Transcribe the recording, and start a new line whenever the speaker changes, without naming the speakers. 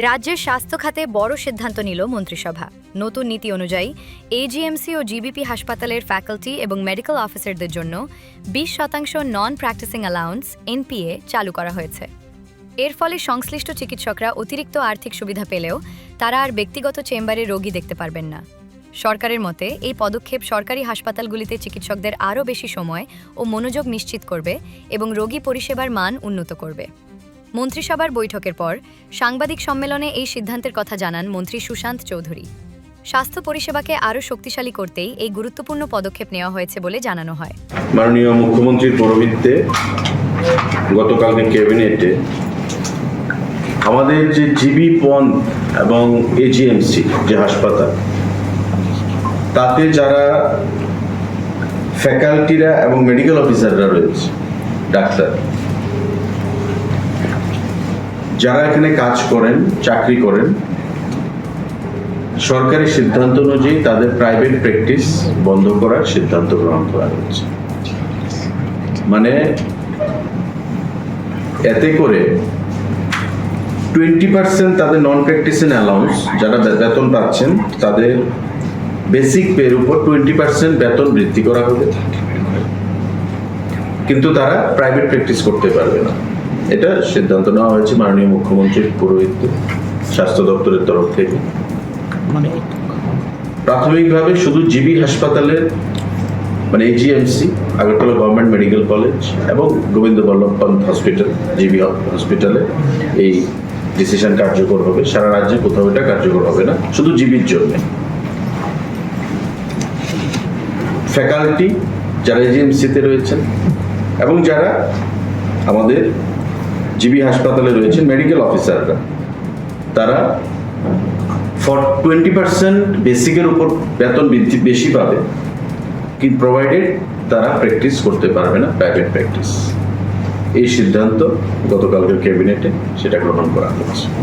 রাজ্যের স্বাস্থ্য খাতে বড় সিদ্ধান্ত নিল মন্ত্রিসভা। নতুন নীতি অনুযায়ী এজিএমসি ও জিবিপি হাসপাতালের ফ্যাকাল্টি এবং মেডিকেল অফিসারদের জন্য 20% নন প্র্যাকটিসিং অ্যালাউন্স এনপিএ চালু করা হয়েছে। এর ফলে সংশ্লিষ্ট চিকিৎসকরা অতিরিক্ত আর্থিক সুবিধা পেলেও তারা আর ব্যক্তিগত চেম্বারে রোগী দেখতে পারবেন না। সরকারের মতে এই পদক্ষেপ সরকারি হাসপাতালগুলিতে চিকিৎসকদের আরও বেশি সময় ও মনোযোগ নিশ্চিত করবে এবং রোগী পরিষেবার মান উন্নত করবে। মন্ত্রিসভার বৈঠকের পর সাংবাদিক সম্মেলনে এই সিদ্ধান্তের কথা জানান মন্ত্রী সুশান্ত চৌধুরী। স্বাস্থ্য পরিষেবাকে আরও শক্তিশালী করতেই এই গুরুত্বপূর্ণ পদক্ষেপ নেওয়া হয়েছে বলে জানানো হয়।
মাননীয় মুখ্যমন্ত্রীর পৌরোহিত্যে গতকালকে ক্যাবিনেটে আমাদের যে জিবি পন এবং এজিএমসি যে হাসপাতাল, তাতে যারা ফ্যাকাল্টিরা এবং মেডিকেল অফিসাররা রয়েছে, ডাক্তার যারা এখানে কাজ করেন, চাকরি করেন, সরকারি সিদ্ধান্ত অনুযায়ী তাদের প্রাইভেট প্র্যাকটিস বন্ধ করার সিদ্ধান্ত গ্রহণ করা হয়েছে। মানে এতে করে 20% তাদের নন প্র্যাকটিসিং অ্যালাউন্স, যারা বেতন পাচ্ছেন তাদের বেসিক পের উপর 20% বেতন বৃদ্ধি করা হবে, কিন্তু তারা প্রাইভেট প্র্যাকটিস করতে পারবে না। এটা সিদ্ধান্ত নেওয়া হয়েছে মাননীয় মুখ্যমন্ত্রীর পৌরোহিত্যে স্বাস্থ্য দপ্তরের তরফ থেকে। প্রাথমিকভাবে শুধু জিবি হাসপাতালের মানে AGMC, Agartala government medical college এবং গোবিন্দ বল্লভ পন্ত হসপিটাল, জিবি হসপিটালে এই ডিসিশন কার্যকর হবে। সারা রাজ্যে কোথাও এটা কার্যকর হবে না, শুধু জিবির জন্য। ফ্যাকাল্টি যারা এজিএমসিতে রয়েছেন এবং যারা আমাদের জিবি হাসপাতালে রয়েছেন মেডিকেল অফিসাররা, তারা 20% বেসিকের উপর বেতন বৃদ্ধি বেশি পাবে, কিন্তু প্রোভাইডেড তারা প্র্যাকটিস করতে পারবে না প্রাইভেট প্র্যাকটিস। এই সিদ্ধান্ত গতকালকের ক্যাবিনেটে সেটা গ্রহণ করা হয়েছে।